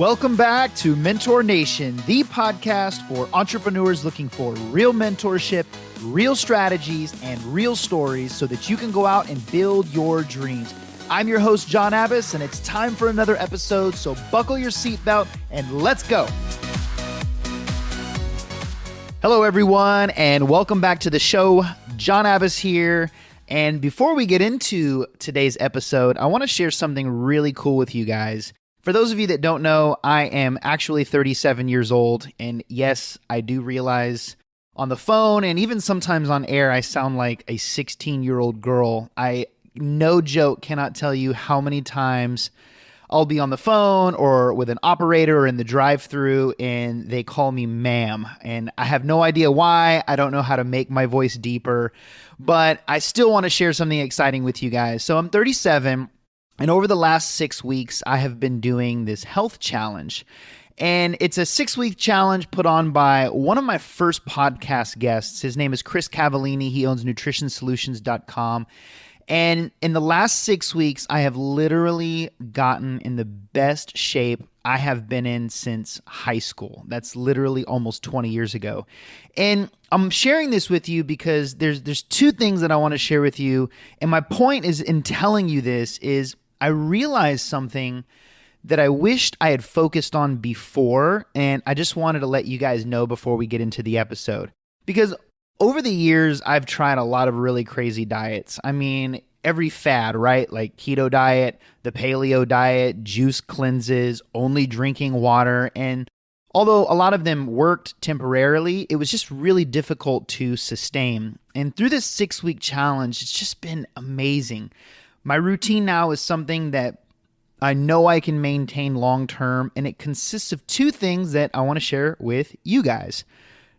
Welcome back to Mentor Nation, the podcast for entrepreneurs looking for real mentorship, real strategies, and real stories so that you can go out and build your dreams. I'm your host, John Abbas, and it's time for another episode, so buckle your seatbelt and let's go. Hello, everyone, and welcome back to the show. John Abbas here. And before we get into today's episode, I want to share something really cool with you guys. For those of you that don't know, I am actually 37 years old, and yes, I do realize on the phone and even sometimes on air, I sound like a 16-year-old girl. I, no joke, cannot tell you how many times I'll be on the phone or with an operator or in the drive-thru and they call me ma'am, and I have no idea why. I don't know how to make my voice deeper, but I still want to share something exciting with you guys. So I'm 37. And over the last 6 weeks, I have been doing this health challenge. And it's a 6-week challenge put on by one of my first podcast guests. His name is Chris Cavallini. He owns nutritionsolutions.com. And in the last 6 weeks, I have literally gotten in the best shape I have been in since high school. That's literally almost 20 years ago. And I'm sharing this with you because there's two things that I want to share with you. And my point is in telling you this is I realized something that I wished I had focused on before, and I just wanted to let you guys know before we get into the episode. Because over the years, I've tried a lot of really crazy diets. I mean, every fad, right? Like keto diet, the paleo diet, juice cleanses, only drinking water. And although a lot of them worked temporarily, it was just really difficult to sustain. And through this 6-week challenge, it's just been amazing. My routine now is something that I know I can maintain long term, and it consists of two things that I want to share with you guys.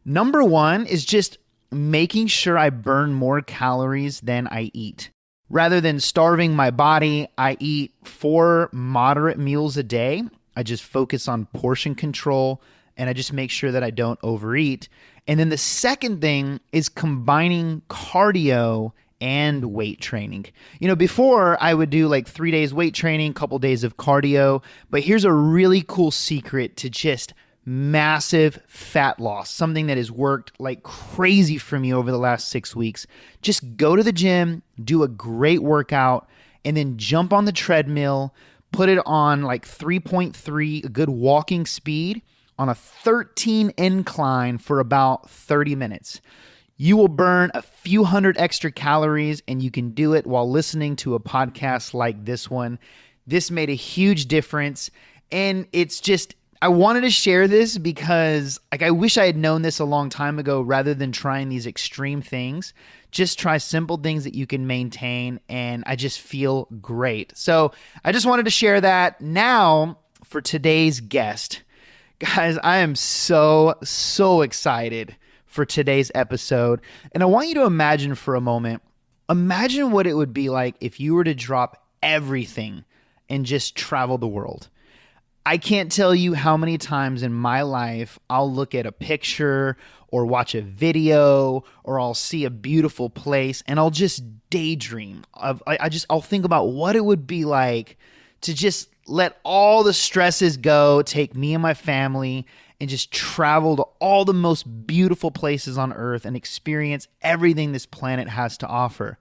Number one is just making sure I burn more calories than I eat. Rather than starving my body, I eat 4 moderate meals a day. I just focus on portion control, and I just make sure that I don't overeat. And then the second thing is combining cardio and weight training. You know, before I would do like 3 days weight training, couple days of cardio, but here's a really cool secret to just massive fat loss, something that has worked like crazy for me over the last 6 weeks. Just go to the gym, do a great workout, and then jump on the treadmill, put it on like 3.3, a good walking speed on a 13 incline for about 30 minutes. You will burn a few hundred extra calories, and you can do it while listening to a podcast like this one. This made a huge difference, and it's just, I wanted to share this because I wish I had known this a long time ago rather than trying these extreme things. Just try simple things that you can maintain, and I just feel great. So I just wanted to share that. Now for today's guest. Guys, I am so excited for today's episode. And I want you to imagine for a moment, imagine what it would be like if you were to drop everything and just travel the world. I can't tell you how many times in my life I'll look at a picture or watch a video or I'll see a beautiful place and I'll just daydream of, I'll think about what it would be like to just let all the stresses go, take me and my family and just travel to all the most beautiful places on earth and experience everything this planet has to offer.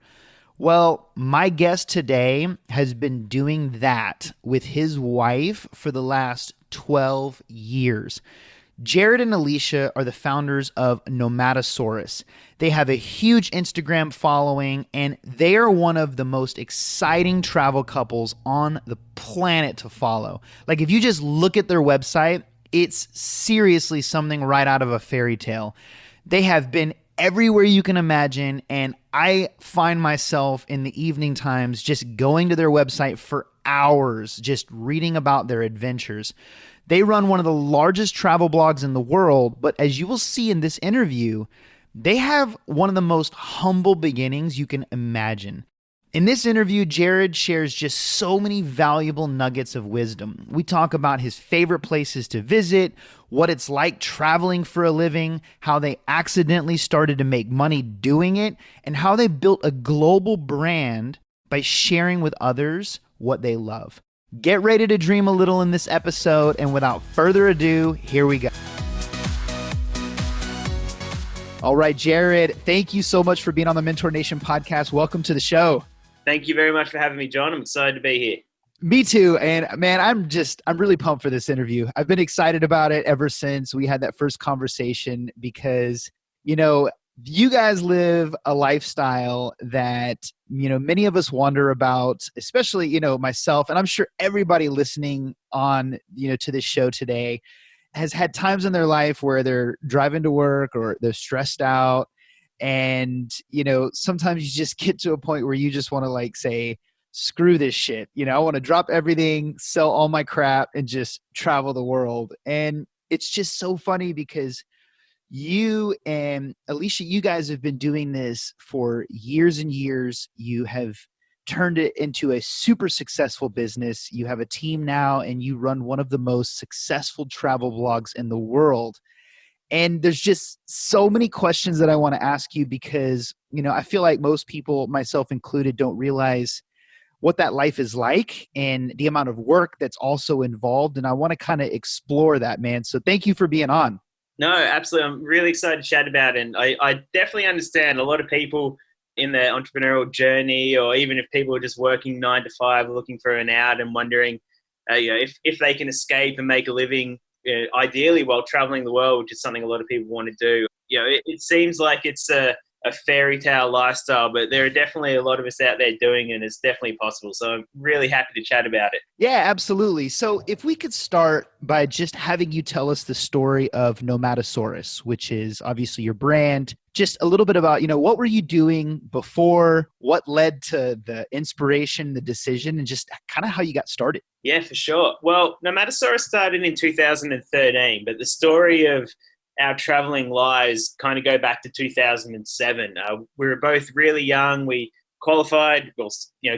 Well, my guest today has been doing that with his wife for the last 12 years. Jarryd and Alishas are the founders of Nomadsaurus. They have a huge Instagram following, and they are one of the most exciting travel couples on the planet to follow. Like, if you just look at their website, it's seriously something right out of a fairy tale. They have been everywhere you can imagine, and I find myself in the evening times just going to their website for hours, just reading about their adventures. They run one of the largest travel blogs in the world, but as you will see in this interview, they have one of the most humble beginnings you can imagine. In this interview, Jarryd shares just so many valuable nuggets of wisdom. We talk about his favorite places to visit, what it's like traveling for a living, how they accidentally started to make money doing it, and how they built a global brand by sharing with others what they love. Get ready to dream a little in this episode, and without further ado, here we go. All right, Jarryd, thank you so much for being on the Mentor Nation podcast. Welcome to the show. Thank you very much for having me, John. I'm excited to be here. Me too. And man, I'm really pumped for this interview. I've been excited about it ever since we had that first conversation because, you guys live a lifestyle that, many of us wonder about, especially, myself, and I'm sure everybody listening on, to this show today has had times in their life where they're driving to work or they're stressed out. And, sometimes you just get to a point where you just want to say, screw this shit. I want to drop everything, sell all my crap and just travel the world. And it's just so funny because you and Alishas, you guys have been doing this for years and years. You have turned it into a super successful business. You have a team now and you run one of the most successful travel blogs in the world. And there's just so many questions that I want to ask you because, I feel like most people, myself included, don't realize what that life is like and the amount of work that's also involved. And I want to kind of explore that, man. So thank you for being on. No, absolutely. I'm really excited to chat about it. And I definitely understand a lot of people in their entrepreneurial journey, or even if people are just working 9 to 5, looking for an out and wondering if they can escape and make a living, ideally while traveling the world, which is something a lot of people want to do. It seems like it's a fairy tale lifestyle, but there are definitely a lot of us out there doing it, and it's definitely possible. So I'm really happy to chat about it. Yeah, absolutely. So if we could start by just having you tell us the story of Nomadsaurus, which is obviously your brand, just a little bit about, what were you doing before, what led to the inspiration, the decision, and just kind of how you got started. Yeah, for sure. Well, Nomadsaurus started in 2013, but the story of our traveling lives kind of go back to 2007. We were both really young. We qualified,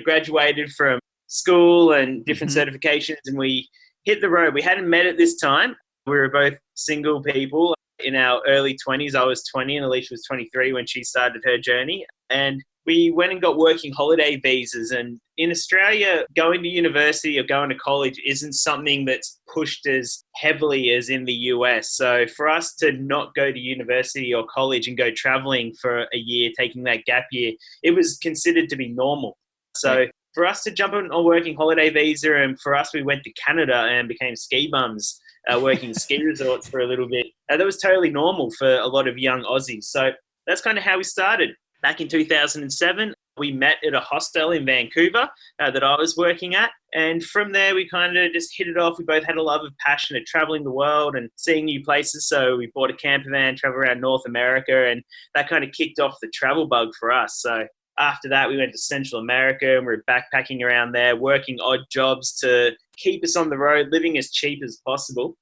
graduated from school and different certifications, and we hit the road. We hadn't met at this time. We were both single people in our early 20s. I was 20 and Alishas was 23 when she started her journey. And we went and got working holiday visas. And in Australia, going to university or going to college isn't something that's pushed as heavily as in the US. So for us to not go to university or college and go traveling for a year, taking that gap year, it was considered to be normal. So for us to jump on a working holiday visa, and for us, we went to Canada and became ski bums, working ski resorts for a little bit. That was totally normal for a lot of young Aussies. So that's kind of how we started. Back in 2007, we met at a hostel in Vancouver that I was working at. And from there, we kind of just hit it off. We both had a love of passion at traveling the world and seeing new places. So we bought a camper van, traveled around North America, and that kind of kicked off the travel bug for us. So after that, we went to Central America and we were backpacking around there, working odd jobs to keep us on the road, living as cheap as possible.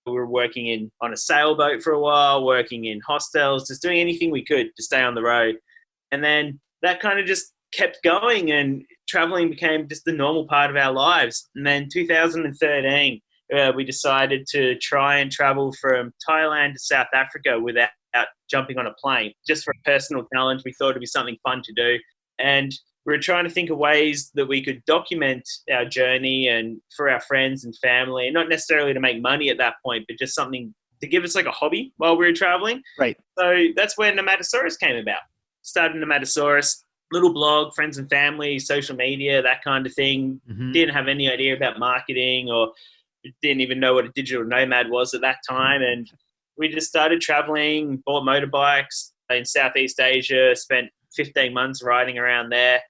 We were working on a sailboat for a while, working in hostels, just doing anything we could to stay on the road. And then that kind of just kept going, and traveling became just the normal part of our lives. And then 2013, we decided to try and travel from Thailand to South Africa without jumping on a plane, just for a personal challenge. We thought it'd be something fun to do. And we were trying to think of ways that we could document our journey and for our friends and family, and not necessarily to make money at that point, but just something to give us like a hobby while we were traveling. Right. So that's where Nomadsaurus came about. Started Nomadsaurus, little blog, friends and family, social media, that kind of thing. Didn't have any idea about marketing, or didn't even know what a digital nomad was at that time. And we just started traveling, bought motorbikes in Southeast Asia, spent 15 months riding around there.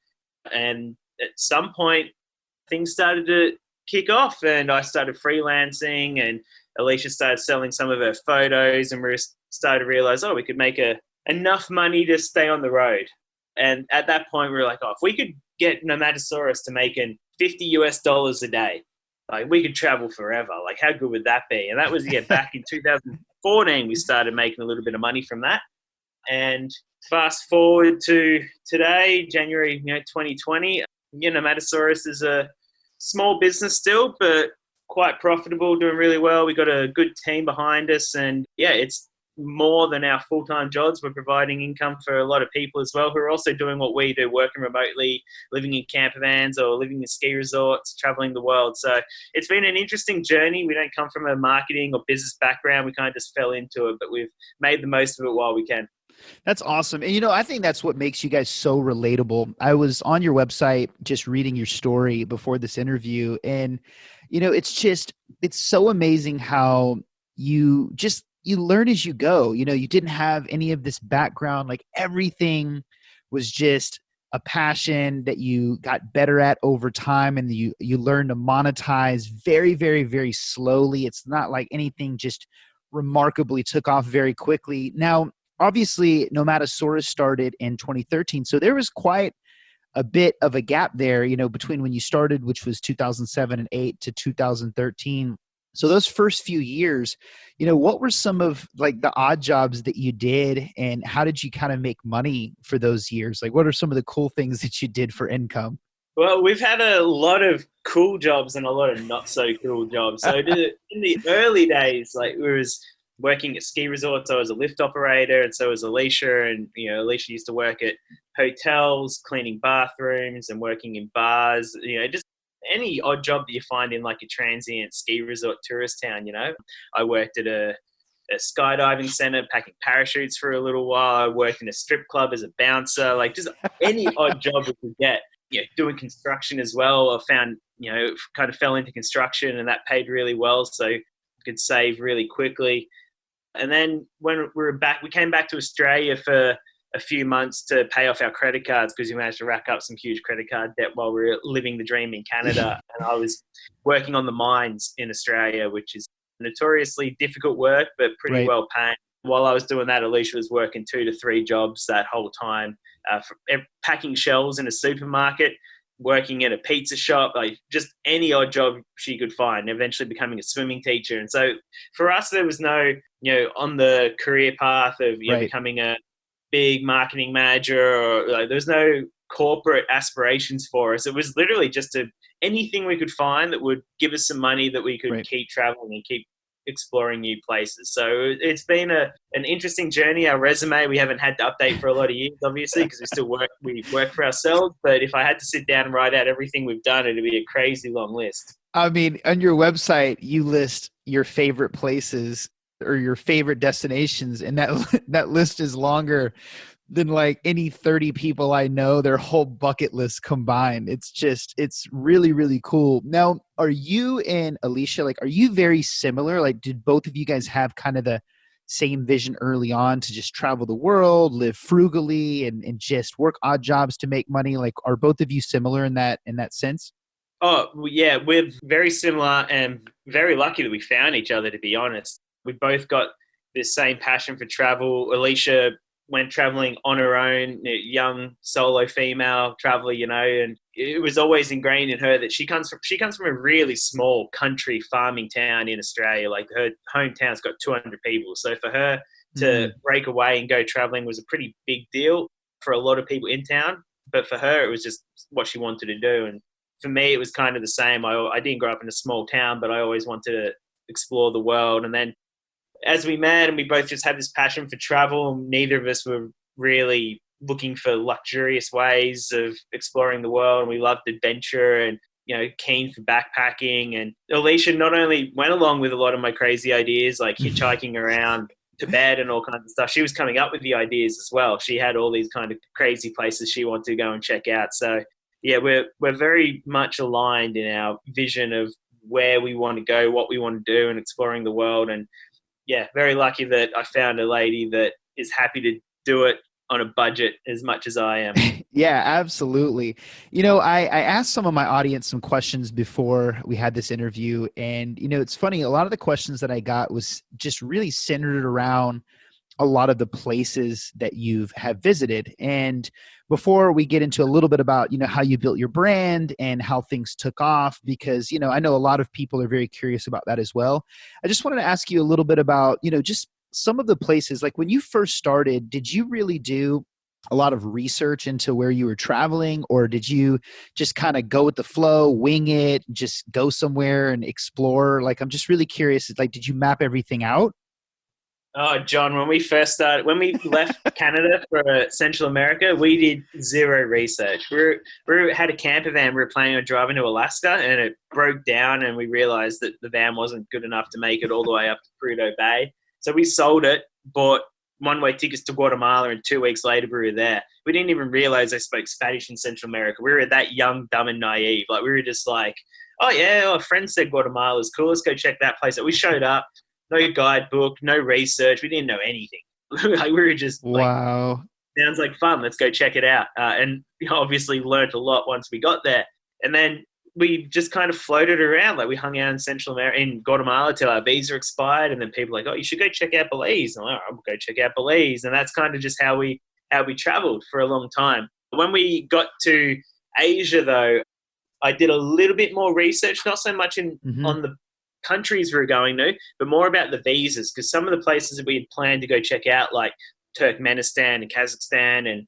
And at some point, things started to kick off, and I started freelancing, and Alishas started selling some of her photos, and we started to realize, we could make enough money to stay on the road. And at that point, we were like, if we could get Nomadsaurus to making $50 a day, like we could travel forever. Like how good would that be? And that was, back in 2014, we started making a little bit of money from that. And fast forward to today, January 2020, Nomadsaurus is a small business still, but quite profitable, doing really well. We got a good team behind us, and it's more than our full-time jobs. We're providing income for a lot of people as well who are also doing what we do, working remotely, living in camper vans or living in ski resorts, traveling the world. So it's been an interesting journey. We don't come from a marketing or business background. We kind of just fell into it, but we've made the most of it while we can. That's awesome. And, I think that's what makes you guys so relatable. I was on your website just reading your story before this interview. And, it's so amazing how you learn as you go. You didn't have any of this background. Like everything was just a passion that you got better at over time, and you learned to monetize very, very, very slowly. It's not like anything just remarkably took off very quickly. Now, obviously, Nomadsaurus started in 2013, so there was quite a bit of a gap there, between when you started, which was 2007 and 8 to 2013. So those first few years, what were some of like the odd jobs that you did, and how did you kind of make money for those years? Like, what are some of the cool things that you did for income? Well, we've had a lot of cool jobs and a lot of not so cool jobs. So in the early days, like we was working at ski resorts. I was a lift operator, and so was Alisha. And Alisha used to work at hotels, cleaning bathrooms, and working in bars. Just any odd job that you find in like a transient ski resort tourist town. I worked at a skydiving center, packing parachutes for a little while. I worked in a strip club as a bouncer. Like just any odd job we could get. Doing construction as well. I found, kind of fell into construction, and that paid really well, so I could save really quickly. And then when we came back to Australia for a few months to pay off our credit cards, because we managed to rack up some huge credit card debt while we were living the dream in Canada. And I was working on the mines in Australia, which is notoriously difficult work, but pretty well paying. While I was doing that, Alisha was working 2 to 3 jobs that whole time, packing shelves in a supermarket, working at a pizza shop, like just any odd job she could find, eventually becoming a swimming teacher. And so for us, there was no, on the career path of becoming a big marketing manager, or like, there was no corporate aspirations for us. It was literally just anything we could find that would give us some money that we could keep traveling and keep exploring new places. So it's been an interesting journey. Our resume we haven't had to update for a lot of years, obviously, because we work for ourselves. But if I had to sit down and write out everything we've done, it'd be a crazy long list. I mean, on your website, you list your favorite places or your favorite destinations, and that list is longer than like any 30 people I know, their whole bucket list combined. It's really, really cool. Now, are you and Alisha, like, are you very similar? Like, did both of you guys have kind of the same vision early on to just travel the world, live frugally, and just work odd jobs to make money? Like, are both of you similar in that sense? Oh, yeah, we're very similar and very lucky that we found each other, to be honest. We both got this same passion for travel. Alisha went traveling on her own, young solo female traveler, and it was always ingrained in her that she comes from a really small country farming town in Australia. Like her hometown's got 200 people. So for her to break away and go traveling was a pretty big deal for a lot of people in town. But for her, it was just what she wanted to do. And for me, it was kind of the same. I didn't grow up in a small town, but I always wanted to explore the world. And then as we met and we both just had this passion for travel, neither of us were really looking for luxurious ways of exploring the world. And we loved adventure and, keen for backpacking. And Alisha not only went along with a lot of my crazy ideas, like hitchhiking around Tibet and all kinds of stuff, she was coming up with the ideas as well. She had all these kind of crazy places she wanted to go and check out. So yeah, we're very much aligned in our vision of where we want to go, what we want to do, and exploring the world. And yeah, very lucky that I found a lady that is happy to do it on a budget as much as I am. Yeah, absolutely. I asked some of my audience some questions before we had this interview. And, it's funny, a lot of the questions that I got was just really centered around a lot of the places that you have visited. And before we get into a little bit about, how you built your brand and how things took off, because, I know a lot of people are very curious about that as well. I just wanted to ask you a little bit about, just some of the places, like when you first started, did you really do a lot of research into where you were traveling, or did you just kind of go with the flow, wing it, just go somewhere and explore? Like, I'm just really curious, like, did you map everything out? Oh, John, when when we left Canada for Central America, we did zero research. We had a camper van. We were planning on driving to Alaska, and it broke down, and we realized that the van wasn't good enough to make it all the way up to Prudhoe Bay. So we sold it, bought one-way tickets to Guatemala, and 2 weeks later we were there. We didn't even realize they spoke Spanish in Central America. We were that young, dumb, and naive. Like, we were just like, oh, yeah, a friend said Guatemala's cool. Let's go check that place out. We showed up. No guidebook, no research. We didn't know anything. Like, we were just like, Wow. sounds like fun. Let's go check it out. And obviously learned a lot once we got there. And then we just kind of floated around. Like, we hung out in Central America, in Guatemala till our visa expired. And then people were like, oh, you should go check out Belize. And I'm like, I'll go check out Belize. And that's kind of just how we traveled for a long time. When we got to Asia, though, I did a little bit more research, not so much on the countries we were going to, but more about the visas, because some of the places that we had planned to go check out, like Turkmenistan and Kazakhstan and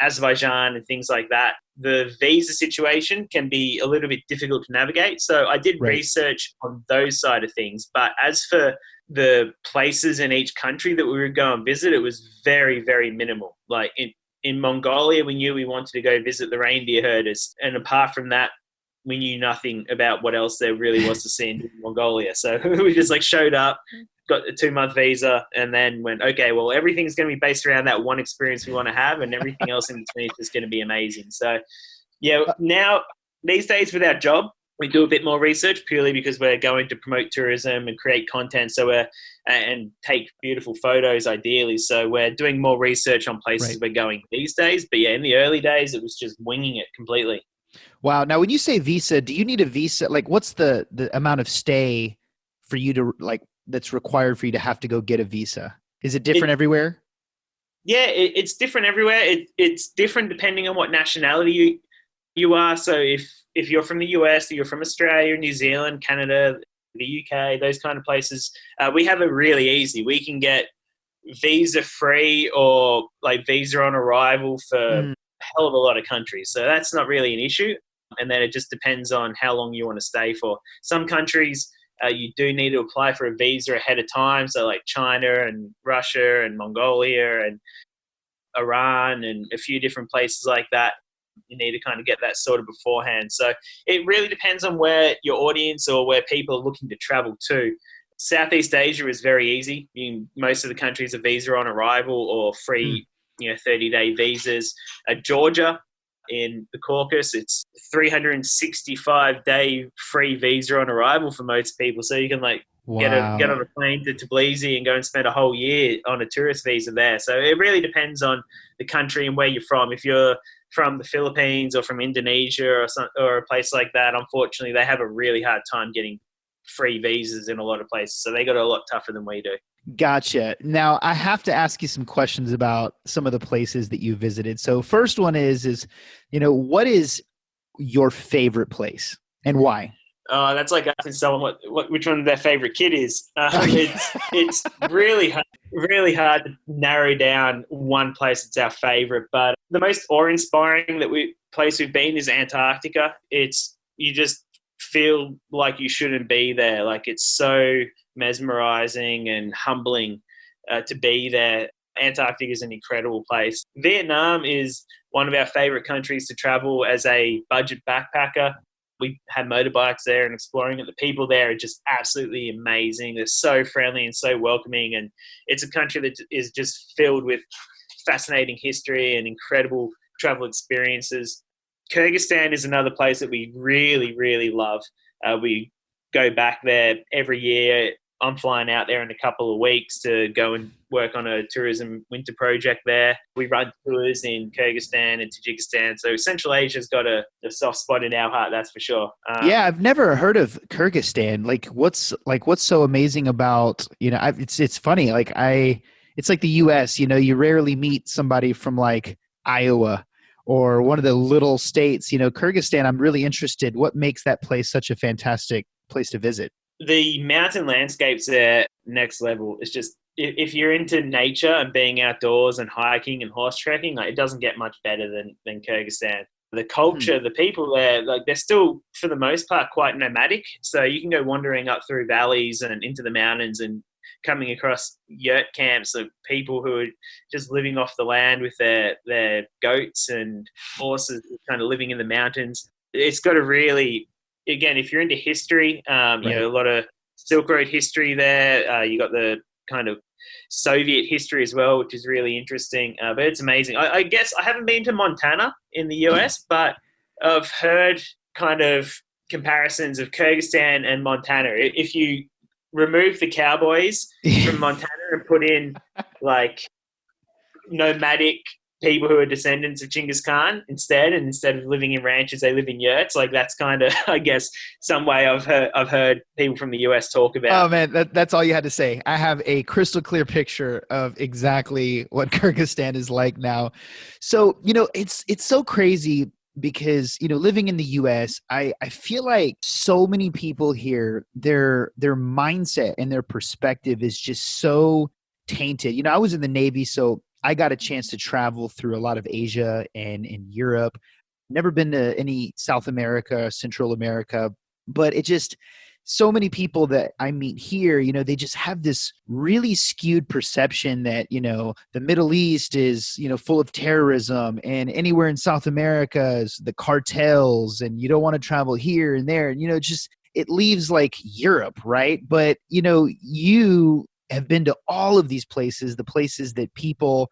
Azerbaijan and things like that, the visa situation can be a little bit difficult to navigate. So I did research on those side of things. But as for the places in each country that we would go and visit, it was very, very minimal. Like in Mongolia, we knew we wanted to go visit the reindeer herders. And apart from that, we knew nothing about what else there really was to see in Mongolia. So we just like showed up, got a 2-month visa, and then went, okay, well, everything's going to be based around that one experience we want to have, and everything else in between is just going to be amazing. So yeah, now these days with our job, we do a bit more research purely because we're going to promote tourism and create content. And take beautiful photos ideally. So we're doing more research on places we're going these days. But yeah, in the early days, it was just winging it completely. Wow. Now, when you say visa, do you need a visa? Like, what's the amount of stay for you to that's required for you to have to go get a visa? Is it different everywhere? Yeah, it's different everywhere. It's different depending on what nationality you are. So if you're from the US, or you're from Australia, New Zealand, Canada, the UK, those kind of places, we have it really easy. We can get visa free or like visa on arrival for a hell of a lot of countries. So that's not really an issue. And then it just depends on how long you want to stay for. Some countries, you do need to apply for a visa ahead of time. So like China and Russia and Mongolia and Iran and a few different places like that, you need to kind of get that sorted beforehand. So it really depends on where your audience or where people are looking to travel to. Southeast Asia is very easy. Most of the countries are visa on arrival or free, 30-day visas. Georgia in the Caucasus, it's 365-day free visa on arrival for most people. So you can get on a plane to Tbilisi and go and spend a whole year on a tourist visa there. So it really depends on the country and where you're from. If you're from the Philippines or from Indonesia or a place like that, unfortunately, they have a really hard time getting free visas in a lot of places. So they got it a lot tougher than we do. Gotcha. Now, I have to ask you some questions about some of the places that you visited. So first one is what is your favorite place and why? That's like asking someone which one their favorite kid is. It's really hard to narrow down one place that's our favorite. But the most awe-inspiring place we've been is Antarctica. You just feel like you shouldn't be there. Like, it's so mesmerizing and humbling to be there. Antarctica is an incredible place. Vietnam is one of our favorite countries to travel as a budget backpacker. We had motorbikes there and exploring it. The people there are just absolutely amazing. They're so friendly and so welcoming. And it's a country that is just filled with fascinating history and incredible travel experiences. Kyrgyzstan is another place that we really, really love. We go back there every year. I'm flying out there in a couple of weeks to go and work on a tourism winter project there. We run tours in Kyrgyzstan and Tajikistan. So Central Asia's got a soft spot in our heart, that's for sure. Yeah, I've never heard of Kyrgyzstan. What's so amazing about, it's funny. It's like the US, you rarely meet somebody from like Iowa or one of the little states. Kyrgyzstan, I'm really interested. What makes that place such a fantastic place to visit? The mountain landscapes there, next level. It's just, if you're into nature and being outdoors and hiking and horse trekking, it doesn't get much better than Kyrgyzstan. The culture, the people there, they're still, for the most part, quite nomadic. So you can go wandering up through valleys and into the mountains and coming across yurt camps of people who are just living off the land with their goats and horses, kind of living in the mountains. It's got a really, again, if you're into history, Right. a lot of Silk Road history there. You got the kind of Soviet history as well, which is really interesting. But it's amazing. I guess I haven't been to Montana in the US, but I've heard kind of comparisons of Kyrgyzstan and Montana. If you remove the cowboys from Montana and put in like nomadic people who are descendants of Genghis Khan instead, and instead of living in ranches, they live in yurts. Like that's kind of, I guess, some way I've heard people from the US talk about. Oh man, that's all you had to say. I have a crystal clear picture of exactly what Kyrgyzstan is like now. So, it's so crazy because, living in the US, I feel like so many people here, their mindset and their perspective is just so tainted. I was in the Navy, so I got a chance to travel through a lot of Asia and in Europe. Never been to any South America, Central America, but it just, so many people that I meet here, they just have this really skewed perception that, the Middle East is, full of terrorism, and anywhere in South America is the cartels, and you don't want to travel here and there. And, just, it leaves like Europe, right? But, you have been to all of these places, the places that people,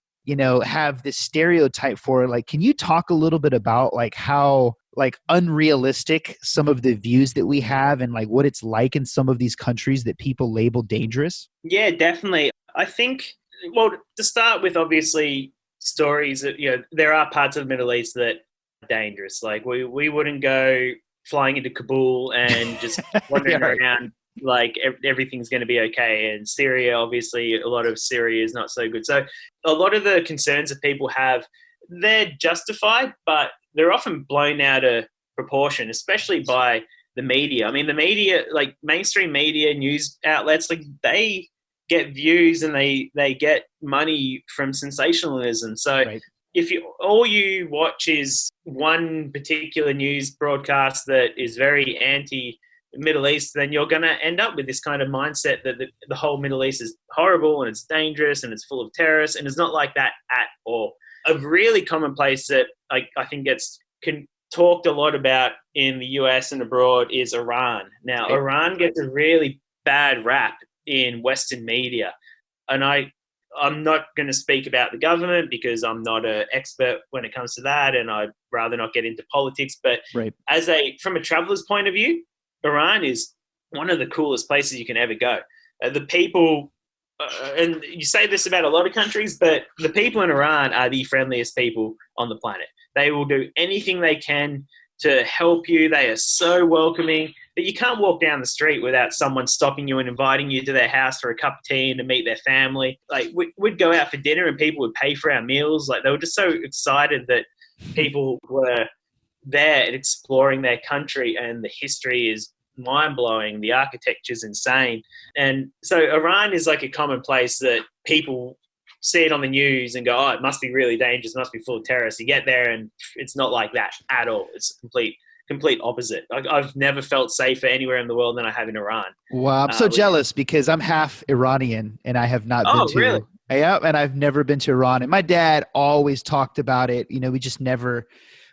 have this stereotype for. Like, can you talk a little bit about like how like unrealistic some of the views that we have and like what it's like in some of these countries that people label dangerous? Yeah, definitely. I think, well, to start with, obviously, stories that, there are parts of the Middle East that are dangerous. Like we wouldn't go flying into Kabul and just wandering Yeah, right. around like everything's going to be okay. And Syria, obviously, a lot of Syria is not so good. So a lot of the concerns that people have, they're justified, but they're often blown out of proportion, especially by the media. I mean, the media, like mainstream media, news outlets, like they get views and they get money from sensationalism. So Right. if all you watch is one particular news broadcast that is very anti Middle East, then you're going to end up with this kind of mindset that the whole Middle East is horrible and it's dangerous and it's full of terrorists, and it's not like that at all. A really commonplace that I think gets talked a lot about in the US and abroad is Iran. Now, Iran gets a really bad rap in Western media, and I'm not going to speak about the government because I'm not an expert when it comes to that, and I'd rather not get into politics. But Right. from a traveler's point of view, Iran is one of the coolest places you can ever go. The people, and you say this about a lot of countries, but the people in Iran are the friendliest people on the planet. They will do anything they can to help you. They are so welcoming that you can't walk down the street without someone stopping you and inviting you to their house for a cup of tea and to meet their family. Like we'd go out for dinner and people would pay for our meals. Like they were just so excited that people were there and exploring their country, and the history is mind-blowing. The architecture is insane. And so Iran is like a common place that people see it on the news and go, oh, it must be really dangerous, it must be full of terrorists. You get there and it's not like that at all. It's complete opposite. I've never felt safer anywhere in the world than I have in Iran. Wow, I'm so jealous because I'm half Iranian and I have not been to. Really? Yeah, and I've never been to Iran. And my dad always talked about it.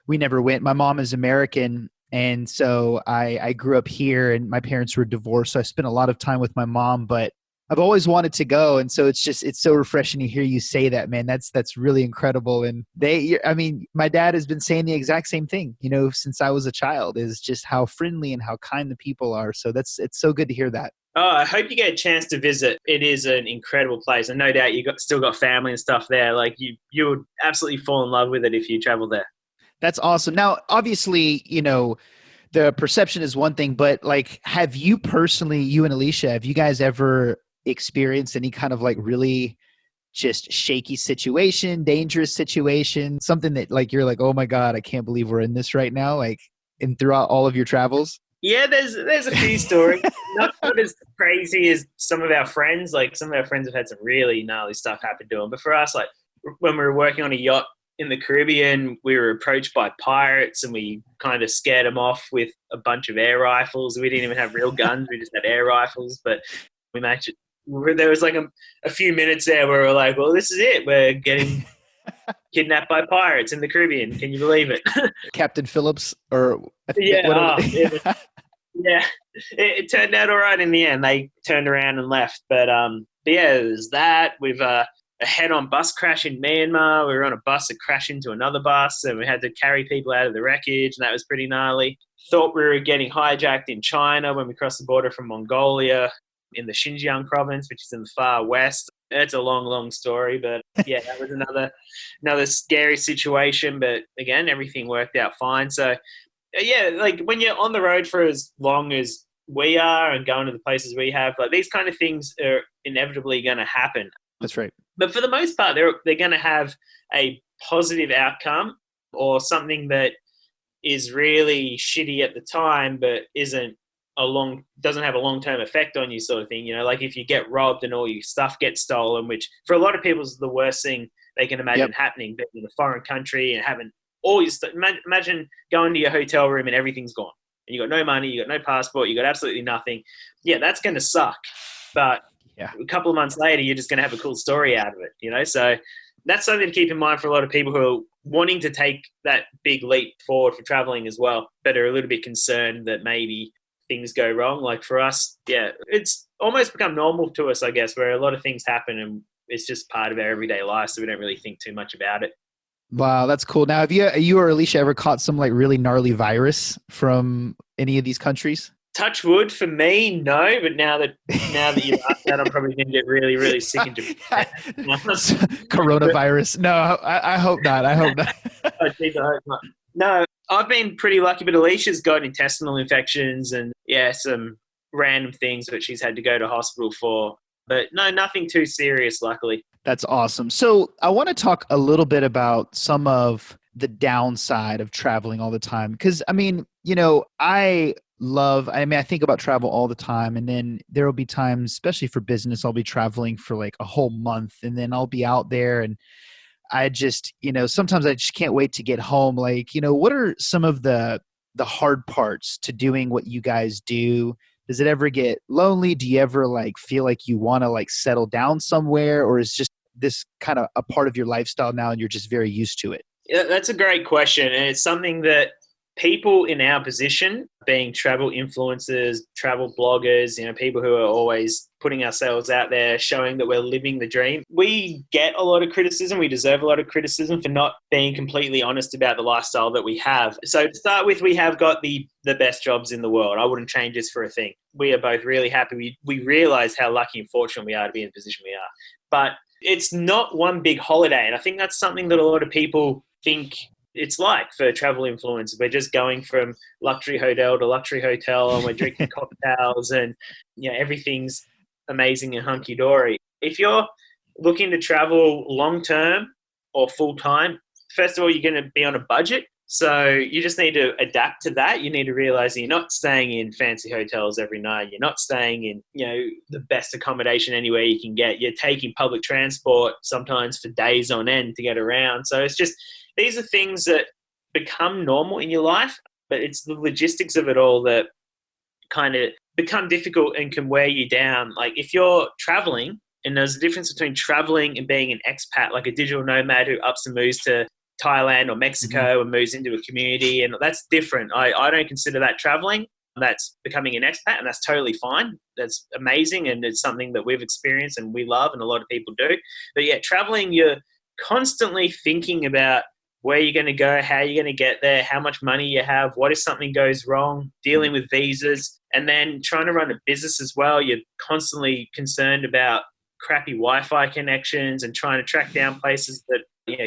We never went. My mom is American, and so I grew up here, and my parents were divorced, so I spent a lot of time with my mom, but I've always wanted to go. And so it's so refreshing to hear you say that, man. That's really incredible. And my dad has been saying the exact same thing, since I was a child, is just how friendly and how kind the people are. So it's so good to hear that. Oh, I hope you get a chance to visit. It is an incredible place. And no doubt still got family and stuff there. Like you would absolutely fall in love with it if you travel there. That's awesome. Now, obviously, the perception is one thing, but like, have you personally, you and Alicia, have you guys ever experienced any kind of like really just shaky situation, dangerous situation, something that like, you're like, oh my God, I can't believe we're in this right now, like throughout all of your travels? Yeah, there's a few stories. Not as crazy as some of our friends. Like some of our friends have had some really gnarly stuff happen to them. But for us, like when we were working on a yacht in the Caribbean, we were approached by pirates and we kind of scared them off with a bunch of air rifles. We didn't even have real guns. We just had air rifles, but we managed to there was like a few minutes there where we're like, well, this is it. We're getting kidnapped by pirates in the Caribbean. Can you believe it? Captain Phillips or Yeah. whatever. Yeah. It turned out all right in the end. They turned around and left. But yeah, there's that. We've a head-on bus crash in Myanmar. We were on a bus that crashed into another bus, and we had to carry people out of the wreckage, and that was pretty gnarly. Thought we were getting hijacked in China when we crossed the border from Mongolia in the Xinjiang province, which is in the far west. It's a long, long story, but yeah, that was another scary situation. But again, everything worked out fine. So yeah, like when you're on the road for as long as we are and going to the places we have, like these kind of things are inevitably going to happen. That's right. But for the most part, they're going to have a positive outcome, or something that is really shitty at the time, but doesn't have a long-term effect on you, sort of thing. You know, like if you get robbed and all your stuff gets stolen, which for a lot of people is the worst thing they can imagine happening, but in a foreign country and having all your stuff. Imagine going to your hotel room and everything's gone. And you got no money, you got no passport, you got absolutely nothing. Yeah, that's going to suck. But a couple of months later, you're just going to have a cool story out of it, you know? So that's something to keep in mind for a lot of people who are wanting to take that big leap forward for traveling as well, but are a little bit concerned that maybe things go wrong. Like for us, it's almost become normal to us, I guess, where a lot of things happen and it's just part of our everyday life, so we don't really think too much about it. Wow, that's cool. Now, have you or Alicia ever caught some like really gnarly virus from any of these countries? Touch wood for me, no. But now that you asked that, I'm probably going to get really, really sick in Japan. Coronavirus? No, I hope not. I hope not. Oh, geez, I hope not. No, I've been pretty lucky, but Alicia's got intestinal infections and some random things that she's had to go to hospital for. But no, nothing too serious, luckily. That's awesome. So I want to talk a little bit about some of the downside of traveling all the time. Because, I mean, I think about travel all the time. And then there will be times, especially for business, I'll be traveling for like a whole month. And then I'll be out there and I just, sometimes I just can't wait to get home. Like, what are some of the hard parts to doing what you guys do? Does it ever get lonely? Do you ever like feel like you want to like settle down somewhere, or is just this kind of a part of your lifestyle now and you're just very used to it? Yeah, that's a great question. And it's something that people in our position, being travel influencers, travel bloggers, people who are always putting ourselves out there, showing that we're living the dream, we get a lot of criticism. We deserve a lot of criticism for not being completely honest about the lifestyle that we have. So to start with, we have got the best jobs in the world. I wouldn't change this for a thing. We are both really happy. We realize how lucky and fortunate we are to be in the position we are. But it's not one big holiday. And I think that's something that a lot of people think it's like for travel influencers. We're just going from luxury hotel to luxury hotel and we're drinking cocktails and everything's amazing and hunky-dory. If you're looking to travel long-term or full-time, first of all, you're going to be on a budget. So you just need to adapt to that. You need to realize that you're not staying in fancy hotels every night. You're not staying in, the best accommodation anywhere you can get. You're taking public transport sometimes for days on end to get around. So it's just, these are things that become normal in your life, but it's the logistics of it all that kind of become difficult and can wear you down. Like if you're traveling, and there's a difference between traveling and being an expat, like a digital nomad who ups and moves to Thailand or Mexico and moves into a community, and that's different. I don't consider that traveling. That's becoming an expat, and that's totally fine. That's amazing, and it's something that we've experienced and we love, and a lot of people do. But yeah, traveling, you're constantly thinking about where you're going to go, how you're going to get there, how much money you have, what if something goes wrong, dealing with visas, and then trying to run a business as well. You're constantly concerned about crappy Wi-Fi connections and trying to track down places that,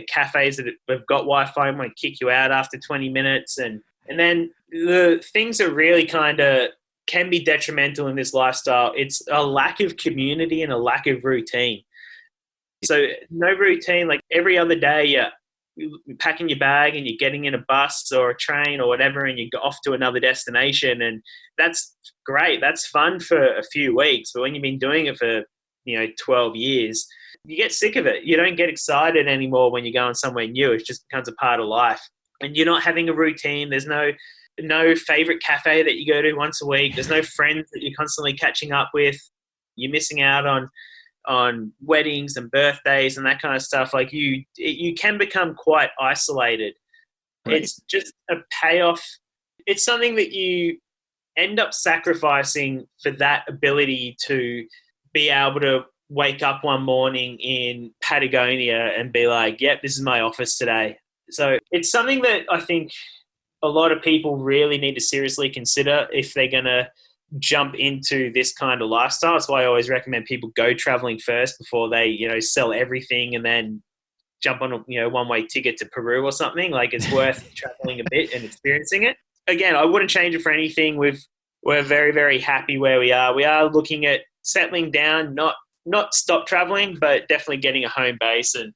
cafes that have got Wi-Fi and want to kick you out after 20 minutes. And then the things that really kind of can be detrimental in this lifestyle, it's a lack of community and a lack of routine. So no routine, like every other day, you're packing your bag and you're getting in a bus or a train or whatever, and you go off to another destination. And that's great. That's fun for a few weeks. But when you've been doing it for, 12 years, you get sick of it. You don't get excited anymore when you're going somewhere new. It just becomes a part of life. And you're not having a routine. There's no favorite cafe that you go to once a week. There's no friends that you're constantly catching up with. You're missing out on weddings and birthdays and that kind of stuff. Like you can become quite isolated. Right. It's just a payoff. It's something that you end up sacrificing for that ability to be able to wake up one morning in Patagonia and be like, yep, this is my office today. So it's something that I think a lot of people really need to seriously consider if they're going to jump into this kind of lifestyle. That's why I always recommend people go traveling first before they, sell everything and then jump on a, one-way ticket to Peru or something. Like, it's worth traveling a bit and experiencing it. Again, I wouldn't change it for anything. We're very, very happy where we are. We are looking at settling down, not stop traveling, but definitely getting a home base and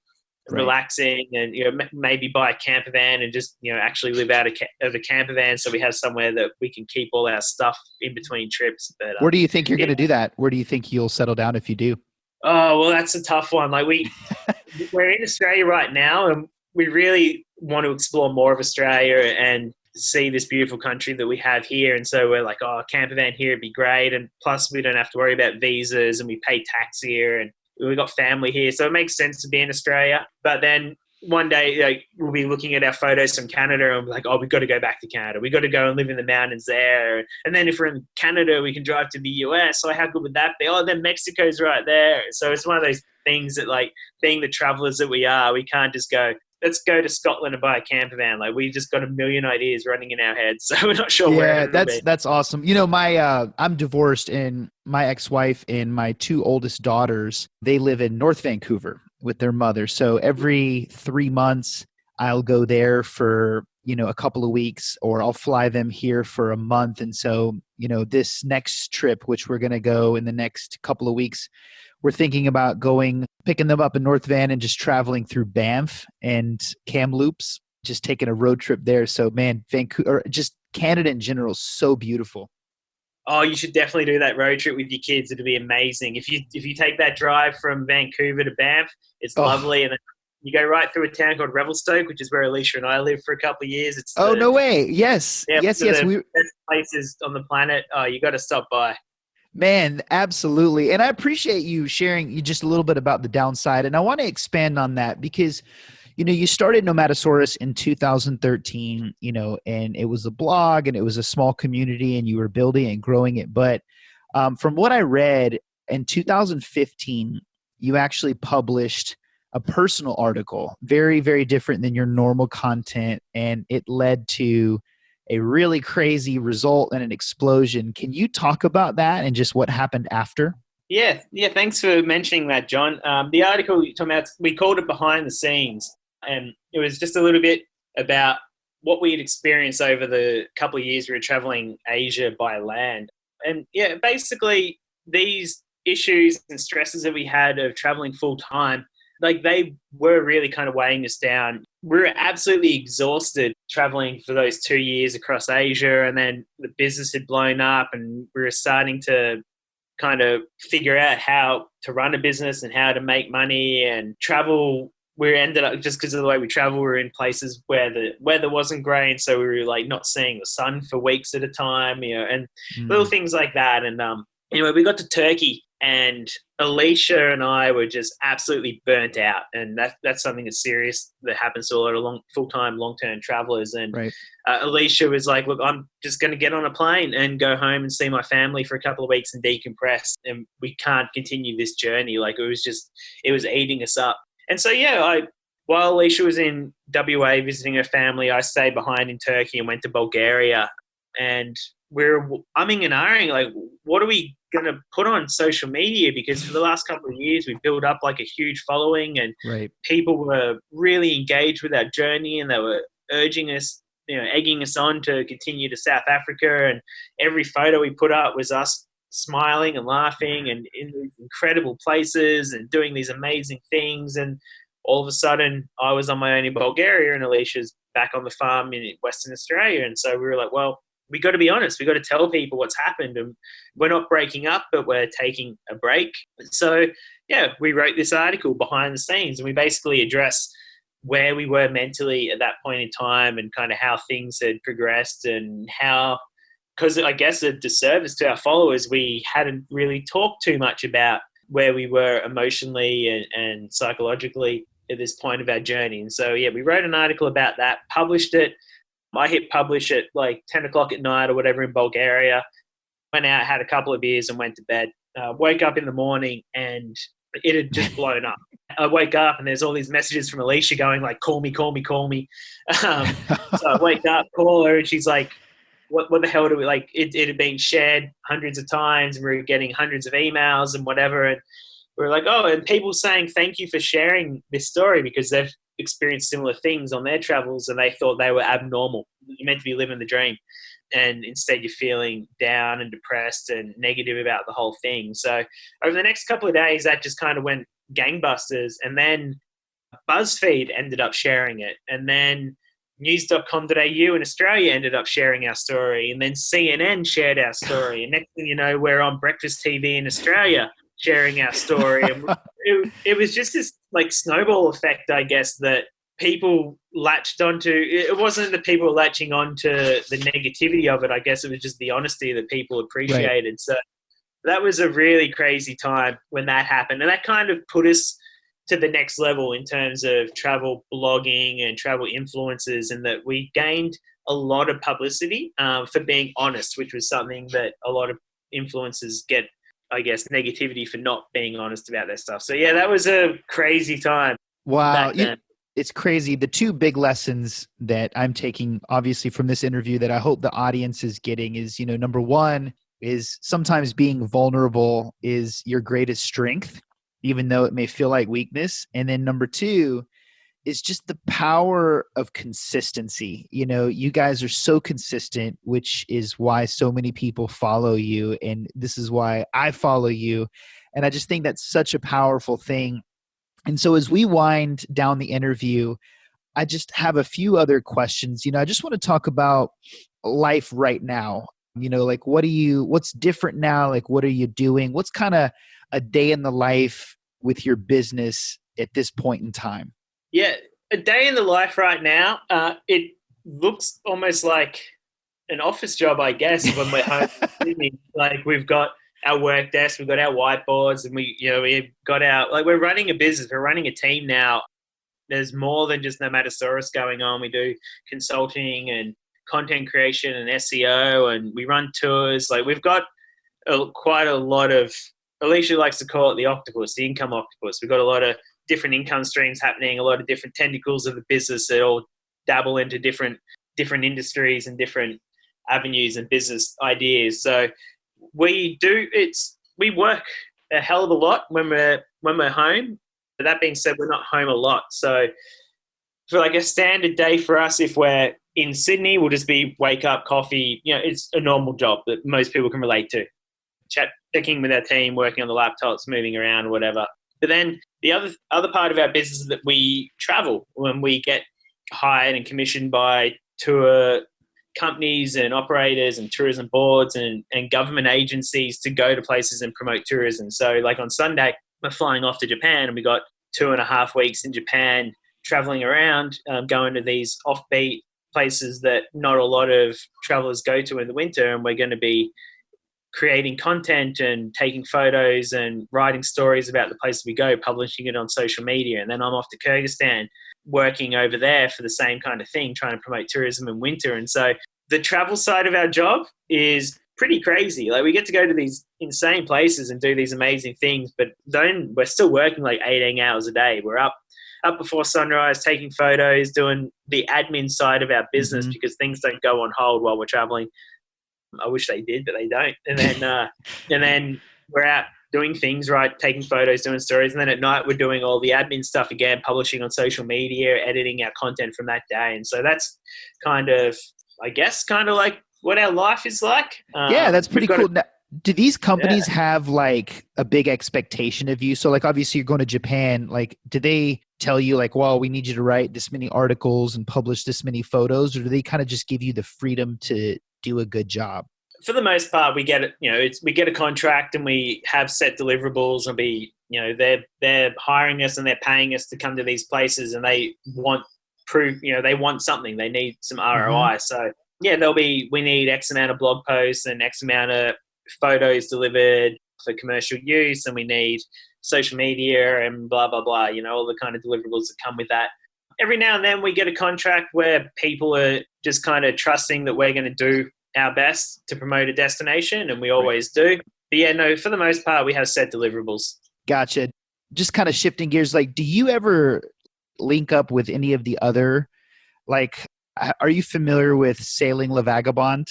relaxing, and maybe buy a camper van and just actually live out of a camper van, so we have somewhere that we can keep all our stuff in between trips. But where do you think you're going to do that? Where do you think you'll settle down if you do? Oh, well, that's a tough one. Like we're in Australia right now, and we really want to explore more of Australia and see this beautiful country that we have here. And so we're like, a camper van here would be great. And plus we don't have to worry about visas, and we pay tax here, and we've got family here. So it makes sense to be in Australia. But then one day we'll be looking at our photos from Canada and we're like, we've got to go back to Canada. We've got to go and live in the mountains there. And then if we're in Canada, we can drive to the US. So how good would that be? Then Mexico's right there. So it's one of those things that, like, being the travelers that we are, we can't just go, let's go to Scotland and buy a camper van. Like, we just got a million ideas running in our heads. So we're not sure where it'll be. That's awesome. I'm divorced, and my ex-wife and my two oldest daughters, they live in North Vancouver with their mother. So every 3 months I'll go there for, a couple of weeks, or I'll fly them here for a month. And so, this next trip, which we're going to go in the next couple of weeks, we're thinking about picking them up in North Van and just traveling through Banff and Kamloops, just taking a road trip there. So, man, Vancouver, just Canada in general, is so beautiful. Oh, you should definitely do that road trip with your kids. It'll be amazing. If you take that drive from Vancouver to Banff, it's lovely. And then you go right through a town called Revelstoke, which is where Alicia and I lived for a couple of years. It's no way. Yes. Yes. The best places on the planet. Oh, you got to stop by. Man, absolutely. And I appreciate you sharing just a little bit about the downside. And I want to expand on that because, you started Nomadsaurus in 2013, and it was a blog and it was a small community and you were building and growing it. But from what I read in 2015, you actually published a personal article, very, very different than your normal content. And it led to a really crazy result and an explosion. Can you talk about that and just what happened after? Yeah. Thanks for mentioning that, John. The article you're talking about, we called it Behind the Scenes, and it was just a little bit about what we had experienced over the couple of years we were traveling Asia by land. And basically these issues and stresses that we had of traveling full time, like, they were really kind of weighing us down. We were absolutely exhausted traveling for those 2 years across Asia, and then the business had blown up and we were starting to kind of figure out how to run a business and how to make money and travel. We ended up, just because of the way we travel, we were in places where the weather wasn't great, so we were like not seeing the sun for weeks at a time, and little things like that. And anyway, we got to Turkey, and Alicia and I were just absolutely burnt out, and that's something that's serious that happens to a lot of full-time, long-term travelers. And Alicia was like, "Look, I'm just going to get on a plane and go home and see my family for a couple of weeks and decompress, and we can't continue this journey. Like, it was eating us up." And so, while Alicia was in WA visiting her family, I stayed behind in Turkey and went to Bulgaria. And we're umming and ahhing, like, what are we going to put on social media? Because for the last couple of years, we built up like a huge following, and people were really engaged with our journey, and they were urging us, egging us on to continue to South Africa. And every photo we put up was us smiling and laughing and in these incredible places and doing these amazing things. And all of a sudden I was on my own in Bulgaria, and Alicia's back on the farm in Western Australia. And so we were like, well, we got to be honest. We got to tell people what's happened, and we're not breaking up, but we're taking a break. So we wrote this article, Behind the Scenes, and we basically address where we were mentally at that point in time and kind of how things had progressed and how because I guess a disservice to our followers, we hadn't really talked too much about where we were emotionally and psychologically at this point of our journey. And so, yeah, we wrote an article about that, published it. I hit publish at like 10 o'clock at night or whatever in Bulgaria. Went out, had a couple of beers and went to bed. Woke up in the morning and it had just blown up. I wake up and there's all these messages from Alicia going like, call me, call me, call me. So I wake up, call her, and she's like, what the hell do we, like, it had been shared hundreds of times and we were getting hundreds of emails and whatever. And we were like, oh, and people saying thank you for sharing this story because they've experienced similar things on their travels and they thought they were abnormal. You're meant to be living the dream. And instead you're feeling down and depressed and negative about the whole thing. So over the next couple of days, that just kind of went gangbusters. And then BuzzFeed ended up sharing it. And then news.com.au in Australia ended up sharing our story. And then CNN shared our story. And next thing you know, we're on breakfast TV in Australia sharing our story. And it was just this like snowball effect, I guess, that people latched onto. It wasn't that people were latching onto the negativity of it. I guess it was just the honesty that people appreciated. Right. So that was a really crazy time when that happened. And that kind of put us to the next level in terms of travel blogging and travel influencers, and that we gained a lot of publicity for being honest, which was something that a lot of influencers get, I guess, negativity for not being honest about their stuff. So yeah, that was a crazy time. Wow. It's crazy. The two big lessons that I'm taking, obviously, from this interview that I hope the audience is getting is, number one is sometimes being vulnerable is your greatest strength, even though it may feel like weakness. And then number two is just the power of consistency. You guys are so consistent, which is why so many people follow you. And this is why I follow you. And I just think that's such a powerful thing. And so as we wind down the interview, I just have a few other questions. I just want to talk about life right now. Like what's different now? Like, what are you doing? What's kind of a day in the life with your business at this point in time? Yeah, a day in the life right now, it looks almost like an office job, I guess, when we're home in Sydney. Like, we've got our work desk, we've got our whiteboards, and we've got we're running a business, we're running a team now. There's more than just Nomadsaurus going on. We do consulting and content creation and SEO, and we run tours. Like, we've got quite a lot of, Alicia likes to call it the octopus, the income octopus. We've got a lot of different income streams happening, a lot of different tentacles of the business that all dabble into different industries and different avenues and business ideas. So we work a hell of a lot when we're home. But that being said, we're not home a lot. So for like a standard day for us, if we're in Sydney, we'll just be wake up, coffee. It's a normal job that most people can relate to. Checking with our team, working on the laptops, moving around, or whatever. But then the other part of our business is that we travel when we get hired and commissioned by tour companies and operators and tourism boards and government agencies to go to places and promote tourism. So like on Sunday, we're flying off to Japan, and we got 2.5 weeks in Japan traveling around, going to these offbeat places that not a lot of travelers go to in the winter. And we're going to be creating content and taking photos and writing stories about the places we go, publishing it on social media. And then I'm off to Kyrgyzstan, working over there for the same kind of thing, trying to promote tourism in winter. And so the travel side of our job is pretty crazy. Like, we get to go to these insane places and do these amazing things, but then we're still working like 18 hours a day. We're up before sunrise, taking photos, doing the admin side of our business, because things don't go on hold while we're traveling. I wish they did, but they don't. And then we're out doing things, right? Taking photos, doing stories. And then at night, we're doing all the admin stuff again, publishing on social media, editing our content from that day. And so that's kind of like what our life is like. Yeah, that's pretty cool. Now, do these companies have like a big expectation of you? So like, obviously you're going to Japan. Like, do they tell you like, well, we need you to write this many articles and publish this many photos? Or do they kind of just give you the freedom to do a good job? For the most part, we get it. We get a contract and we have set deliverables, and they're hiring us and they're paying us to come to these places, and they want proof. They want something. They need some ROI. So Yeah, we need X amount of blog posts and X amount of photos delivered for commercial use, and we need social media and blah, blah, blah, all the kind of deliverables that come with that. Every now and then we get a contract where people are just kind of trusting that we're going to do our best to promote a destination, and we always do. But yeah, no, for the most part, we have set deliverables. Gotcha. Just kind of shifting gears, like, do you ever link up with any of the other, like, are you familiar with Sailing Le Vagabond?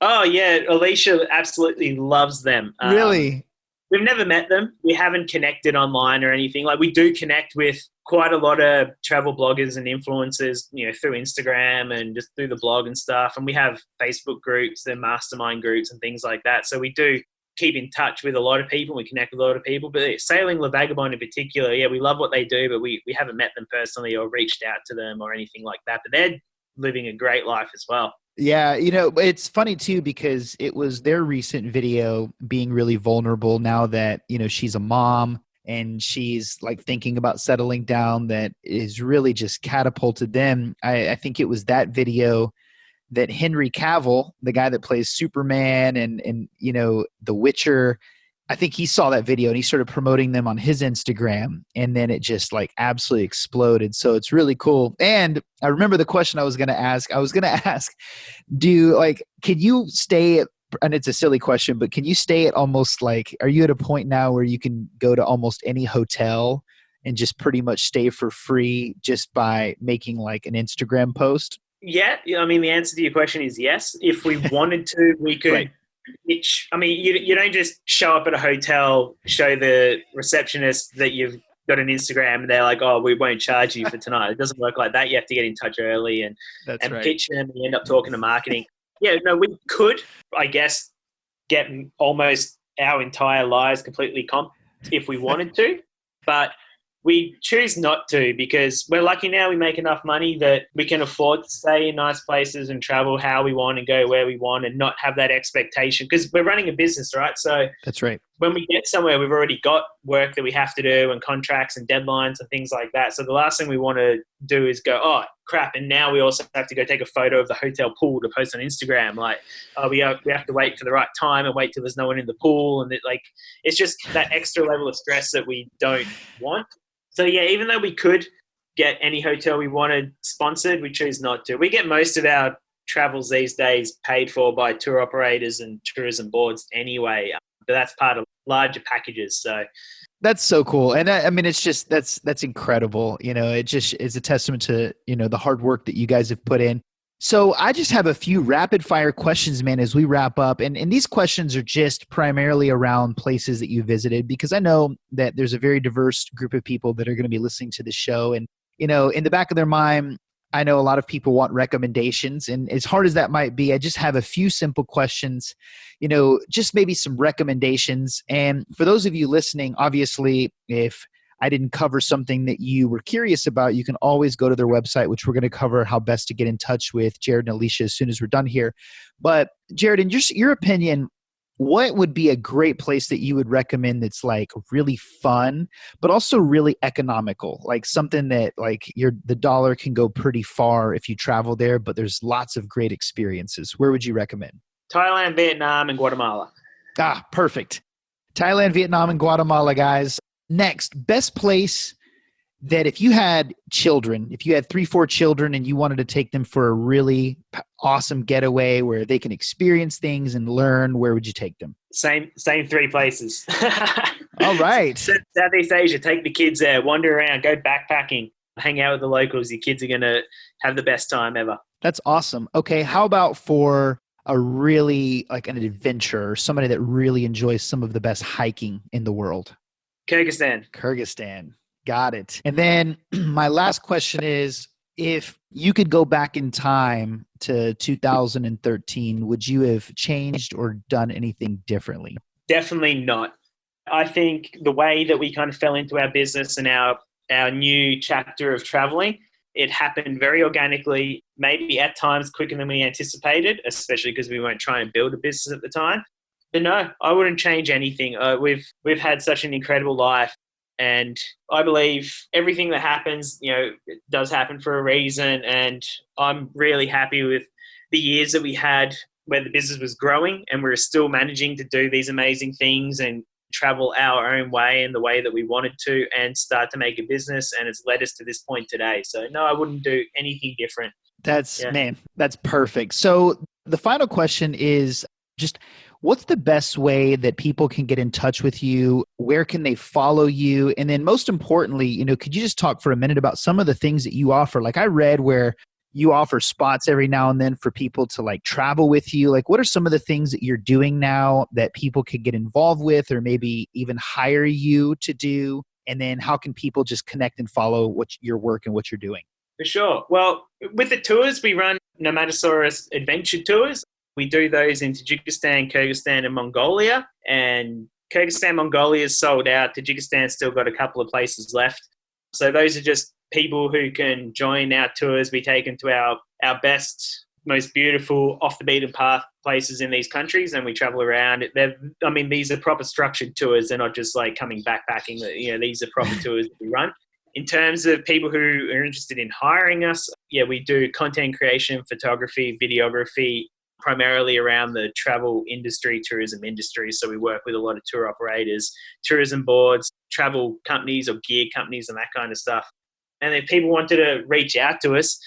Oh, yeah. Alicia absolutely loves them. Really? We've never met them. We haven't connected online or anything. Like, we do connect with quite a lot of travel bloggers and influencers, through Instagram and just through the blog and stuff. And we have Facebook groups and mastermind groups and things like that. So we do keep in touch with a lot of people. We connect with a lot of people. But Sailing Le Vagabond in particular, yeah, we love what they do, but we haven't met them personally or reached out to them or anything like that. But they're living a great life as well. Yeah, it's funny too, because it was their recent video being really vulnerable now that, she's a mom and she's like thinking about settling down, that is really just catapulted them. I think it was that video that Henry Cavill, the guy that plays Superman and The Witcher, I think he saw that video and he started promoting them on his Instagram, and then it just like absolutely exploded. So it's really cool. And I remember the question I was going to ask. Can you stay at, and it's a silly question, but can you stay at almost like, are you at a point now where you can go to almost any hotel and just pretty much stay for free just by making like an Instagram post? Yeah. I mean, the answer to your question is yes. If we wanted to, we could. Right. You don't just show up at a hotel, show the receptionist that you've got an Instagram, and they're like, "Oh, we won't charge you for tonight." It doesn't work like that. You have to get in touch early and Right. pitch them, and you end up talking to marketing. Yeah, no, we could, I guess, get almost our entire lives completely comped if we wanted to, but we choose not to, because we're lucky now. We make enough money that we can afford to stay in nice places and travel how we want and go where we want and not have that expectation, because we're running a business, right? So that's right. When we get somewhere, we've already got work that we have to do and contracts and deadlines and things like that. So the last thing we want to do is go, oh, crap, and now we also have to go take a photo of the hotel pool to post on Instagram. Like, we have to wait for the right time and wait till there's no one in the pool. And it's just that extra level of stress that we don't want. So, yeah, even though we could get any hotel we wanted sponsored, we choose not to. We get most of our travels these days paid for by tour operators and tourism boards anyway, but that's part of larger packages. So that's so cool. And I mean, it's just, that's incredible. It just is a testament to, the hard work that you guys have put in. So I just have a few rapid fire questions, man, as we wrap up. And these questions are just primarily around places that you visited, because I know that there's a very diverse group of people that are going to be listening to the show. And, in the back of their mind, I know a lot of people want recommendations. And as hard as that might be, I just have a few simple questions, just maybe some recommendations. And for those of you listening, obviously, if I didn't cover something that you were curious about, you can always go to their website, which we're going to cover how best to get in touch with Jarryd and Alicia as soon as we're done here. But Jarryd, in your opinion, what would be a great place that you would recommend that's like really fun, but also really economical, like something that like the dollar can go pretty far if you travel there, but there's lots of great experiences? Where would you recommend? Thailand, Vietnam, and Guatemala. Perfect. Thailand, Vietnam, and Guatemala, guys. Next, best place that if you had 3-4 children and you wanted to take them for a really awesome getaway where they can experience things and learn, where would you take them? Same 3 places. All right. Southeast Asia, take the kids there, wander around, go backpacking, hang out with the locals. Your kids are going to have the best time ever. That's awesome. Okay, how about for a really like an adventure, or somebody that really enjoys some of the best hiking in the world? Kyrgyzstan. Got it. And then my last question is, if you could go back in time to 2013, would you have changed or done anything differently? Definitely not. I think the way that we kind of fell into our business and our new chapter of traveling, it happened very organically, maybe at times quicker than we anticipated, especially because we weren't trying to build a business at the time. But no, I wouldn't change anything. We've had such an incredible life, and I believe everything that happens, it does happen for a reason. And I'm really happy with the years that we had where the business was growing and we were still managing to do these amazing things and travel our own way in the way that we wanted to and start to make a business. And it's led us to this point today. So no, I wouldn't do anything different. That's perfect. So the final question is just, what's the best way that people can get in touch with you? Where can they follow you? And then most importantly, could you just talk for a minute about some of the things that you offer? Like I read where you offer spots every now and then for people to like travel with you. Like what are some of the things that you're doing now that people could get involved with or maybe even hire you to do? And then how can people just connect and follow your work and what you're doing? For sure. Well, with the tours, we run Nomadsaurus adventure tours. We do those in Tajikistan, Kyrgyzstan, and Mongolia. And Kyrgyzstan, Mongolia is sold out. Tajikistan's still got a couple of places left. So those are just people who can join our tours. We take them to our best, most beautiful, off the beaten path places in these countries, and we travel around. These are proper structured tours. They're not just like coming backpacking. These are proper tours that we run. In terms of people who are interested in hiring us, we do content creation, photography, videography, primarily around the travel industry, tourism industry. So we work with a lot of tour operators, tourism boards, travel companies or gear companies and that kind of stuff. And if people wanted to reach out to us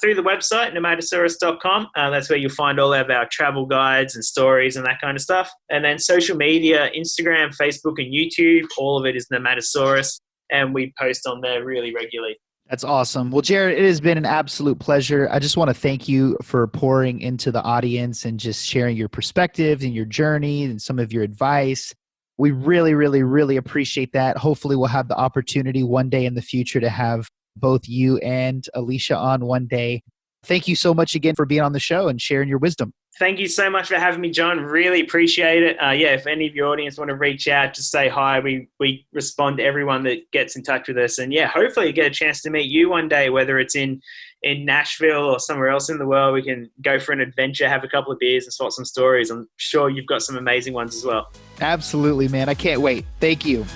through the website, nomadsaurus.com, that's where you'll find all of our travel guides and stories and that kind of stuff. And then social media, Instagram, Facebook, and YouTube, all of it is Nomadsaurus. And we post on there really regularly. That's awesome. Well, Jarryd, it has been an absolute pleasure. I just want to thank you for pouring into the audience and just sharing your perspective and your journey and some of your advice. We really, really, really appreciate that. Hopefully we'll have the opportunity one day in the future to have both you and Alisha on one day. Thank you so much again for being on the show and sharing your wisdom. Thank you so much for having me, John. Really appreciate it. If any of your audience want to reach out, just say hi. We respond to everyone that gets in touch with us. And hopefully get a chance to meet you one day, whether it's in Nashville or somewhere else in the world. We can go for an adventure, have a couple of beers and swap some stories. I'm sure you've got some amazing ones as well. Absolutely, man. I can't wait. Thank you.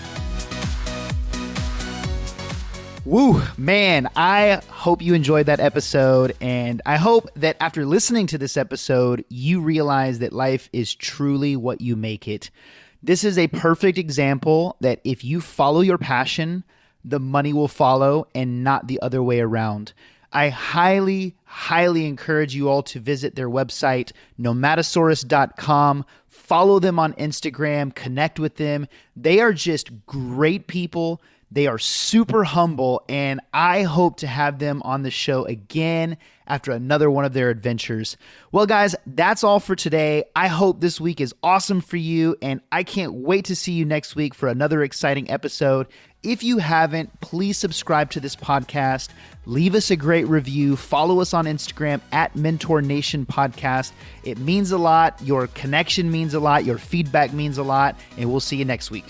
Woo, man, I hope you enjoyed that episode, and I hope that after listening to this episode, you realize that life is truly what you make it. This is a perfect example that if you follow your passion, the money will follow and not the other way around. I highly, highly encourage you all to visit their website, nomadsaurus.com. Follow them on Instagram, connect with them. They are just great people. They are super humble, and I hope to have them on the show again after another one of their adventures. Well, guys, that's all for today. I hope this week is awesome for you, and I can't wait to see you next week for another exciting episode. If you haven't, please subscribe to this podcast. Leave us a great review. Follow us on Instagram at Mentor Nation Podcast. It means a lot. Your connection means a lot. Your feedback means a lot, and we'll see you next week.